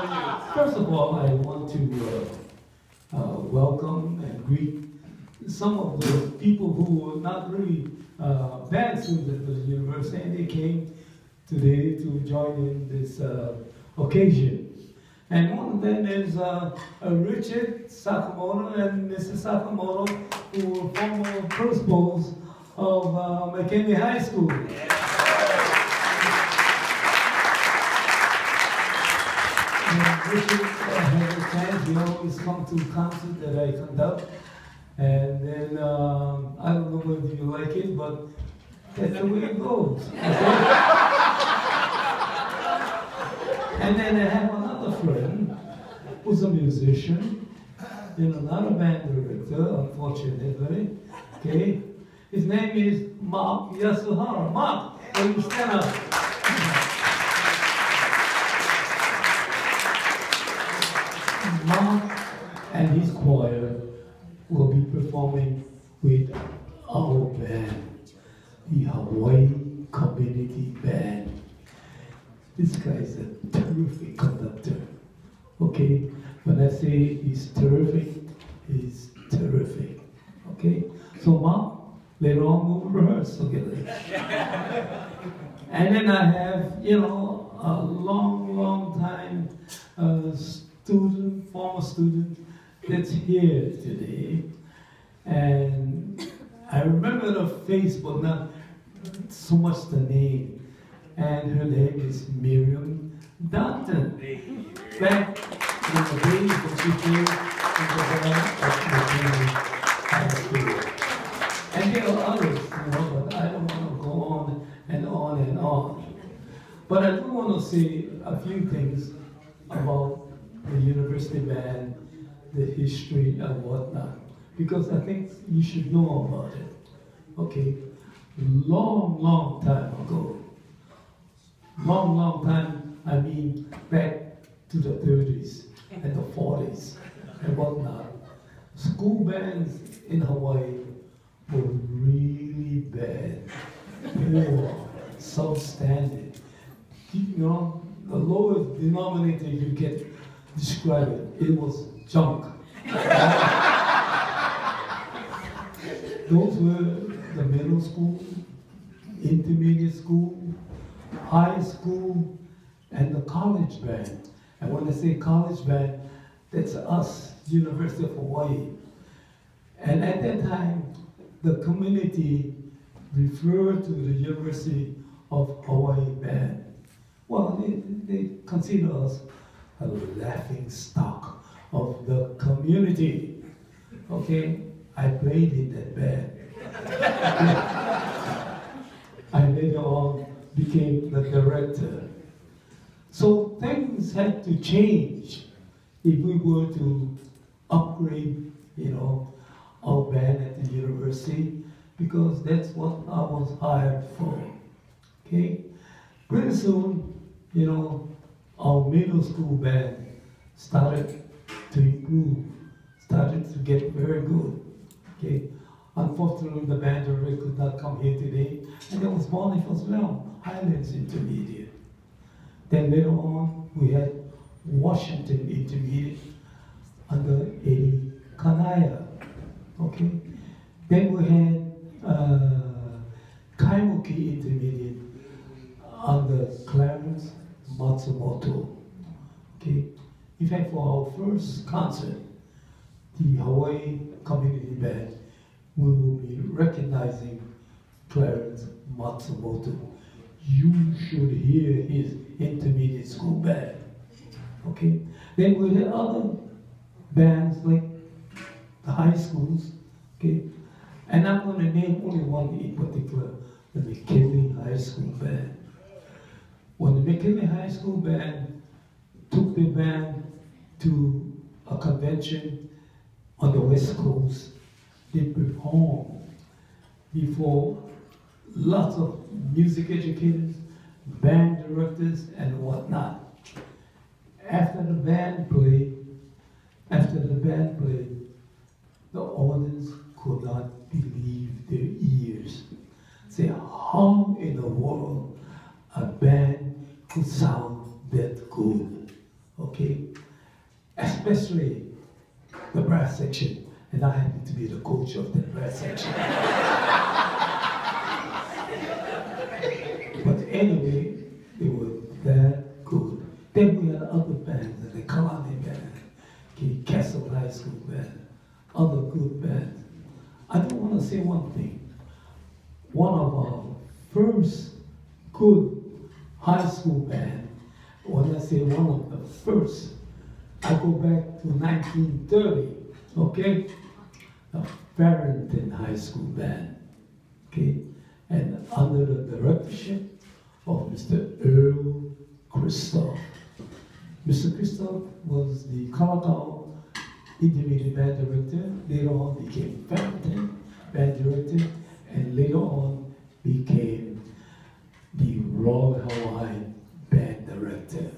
First of all, I want to welcome and greet some of the people who were not really band students at the university, and they came today to join in this occasion. And one of them is Richard Sakamoto and Mrs. Sakamoto, who were former principals of McKinley High School. And Richard has a chance, he always come to concerts that I conduct. And then, I don't know whether you like it, but that's the way it goes. And then I have another friend who's a musician, not a band director, unfortunately. Okay? His name is Mark Yasuhara. Mark, will you stand up? Mark and his choir will be performing with our band, the Hawaii Community Band. This guy is a terrific conductor. Okay? When I say he's terrific, he's terrific. Okay? So Mark, later on we'll rehearse together. And then I have, a long time student, former student that's here today. And I remember the face, but not so much the name. And her name is Miriam Danton. Back in the days when she came in the band of High School. And there are others, but I don't want to go on and on and on. But I do want to say a few things about the university band, the history and whatnot, because I think you should know about it. Okay? Long time ago. Long time, I mean back to the 30s and the 40s and whatnot. School bands in Hawaii were really bad, poor, substandard. The lowest denominator you can describe it, it was junk. Those were the middle school, intermediate school, high school, and the college band. And when I say college band, that's us, University of Hawaii. And at that time, the community referred to the University of Hawaii band. Well, they consider us a laughing stock of the community. Okay, I played in that band. I later on became the director. So things had to change if we were to upgrade, our band at the university, because that's what I was hired for. Okay? Pretty soon, our middle school band started to improve, started to get very good. Okay? Unfortunately, the band director could not come here today, and there was Bonnie as well, Highlands Intermediate. Then later on, we had Washington Intermediate under Eddie Kanaya. Okay? Then we had Kaimuki Intermediate under Clarence Matsumoto. Okay? In fact, for our first concert, the Hawaii Community Band, we will be recognizing Clarence Matsumoto. You should hear his intermediate school band. Okay? Then we had other bands like the high schools. Okay? And I'm going to name only one in particular, the McKinley High School Band. When the McKinley High School Band took the band to a convention on the West Coast, they performed before lots of music educators, band directors, and whatnot. After the band played, the audience could not believe their ears. Say, how in the world a band could sound that good? okay? Especially the brass section, and I happen to be the coach of the brass section. But anyway, it was that good. Then we had other bands, the Kalani band, okay, Castle High School band, other good bands. I do want to say one thing. One of our first good high school band, when I say one of the first, I go back to 1930, okay? The Farrington High School Band, okay? And under the directorship of Mr. Earl Christoph. Mr. Christoph was the Kamakau intermediate band director, later on became Farrington band director, and later on became the Royal Hawaiian band director.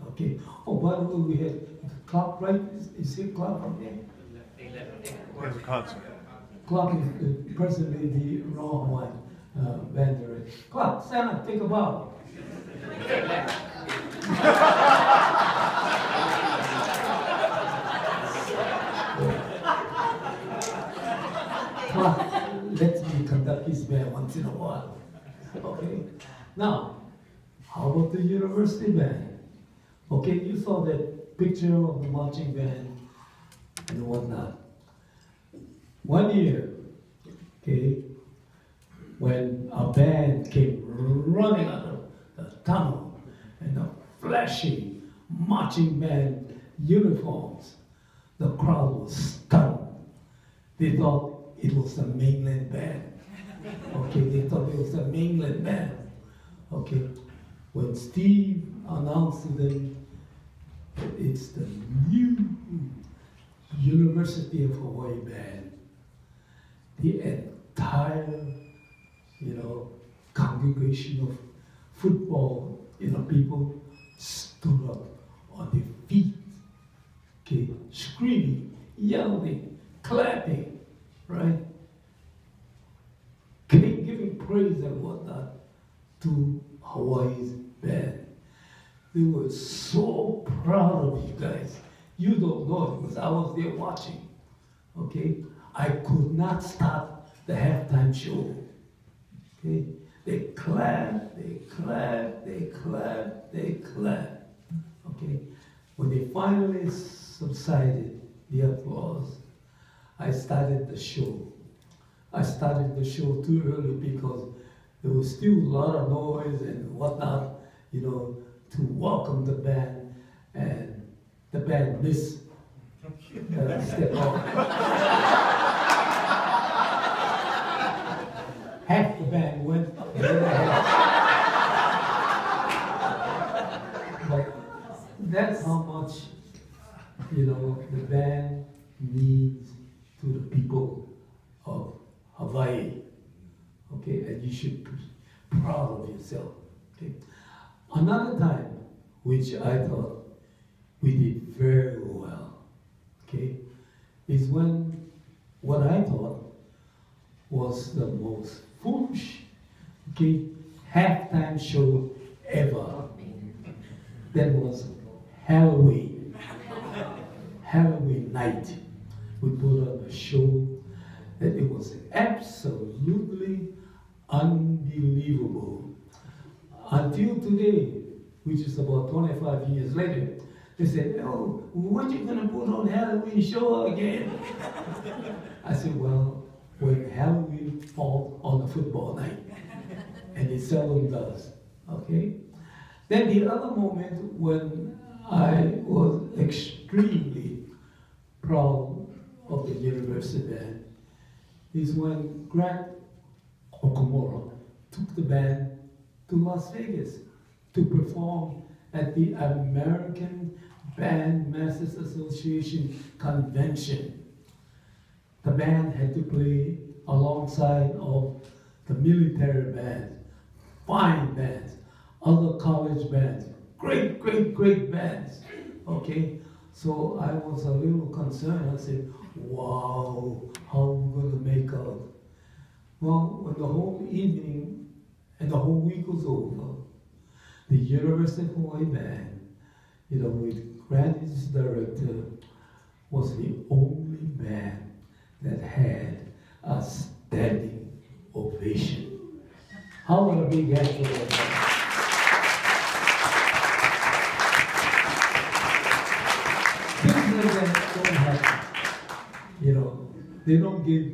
Okay. Oh, by the way, we had Clark, right? Is it Clark from there? There's a concert. Clark is presently the Royal Hawaiian band director. Clark, stand up, take a bow. Clark lets me conduct his band once in a while. Okay. Now, how about the university band? Okay, you saw that picture of the marching band and whatnot. One year, okay, when our band came running out of the tunnel in the flashy marching band uniforms, the crowd was stunned. They thought it was the mainland band. Okay, they thought it was the mainland band. Okay, when Steve announced to them that it's the new University of Hawaii band, the entire, congregation of football, people stood up on their feet, okay, screaming, yelling, clapping, right? Giving praise and whatnot to Hawaii's band. They were so proud of you guys. You don't know it because I was there watching. Okay? I could not stop the halftime show. Okay? They clapped, they clapped, they clapped, they clapped. Okay? When they finally subsided, the applause, I started the show. I started the show too early because there was still a lot of noise and whatnot, to welcome the band, and the band missed step off. Half the band went, the other half. But that's how much, the band means to the people of Hawaii. Okay, and you should be proud of yourself. Okay. Another time, which I thought we did very well, okay, is when what I thought was the most foolish, okay, halftime show ever. That was Halloween. Halloween night. We put on a show that it was absolutely unbelievable. Until today, which is about 25 years later, they said, "Oh, what you gonna put on Halloween show again?" I said, "Well, when Halloween falls on a football night, and it seldom does, okay?" Then the other moment when I was extremely proud of the university band is when Grant Okamura took the band to Las Vegas to perform at the American Bandmasters Association convention. The band had to play alongside of the military bands, fine bands, other college bands, great, great, great bands, okay? So I was a little concerned. I said, wow, how are we going to make out? Well, when the whole evening and the whole week was over, the University of Hawaii band with Granny's director, was the only band that had a standing ovation. How about a big hand for that? Things like that don't happen. They don't give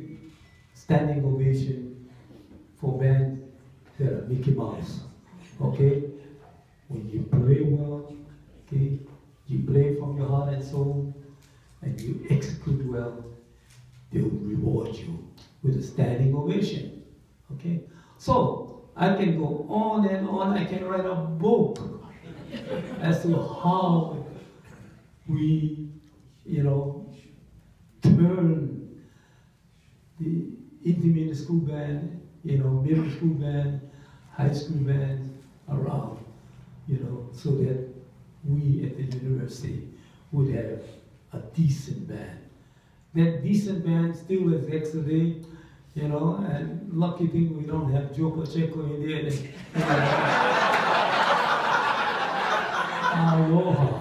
standing ovation for bands that are Mickey Mouse. Okay? When you play well, okay, you play from your heart and soul, and you execute well, they will reward you with a standing ovation. Okay? So, I can go on and on. I can write a book as to how we, turn the intermediate school band, middle school band, high school bands around, so that we at the university would have a decent band. That decent band still exists today, and lucky thing we don't have Joe Pacheco in there. Aloha.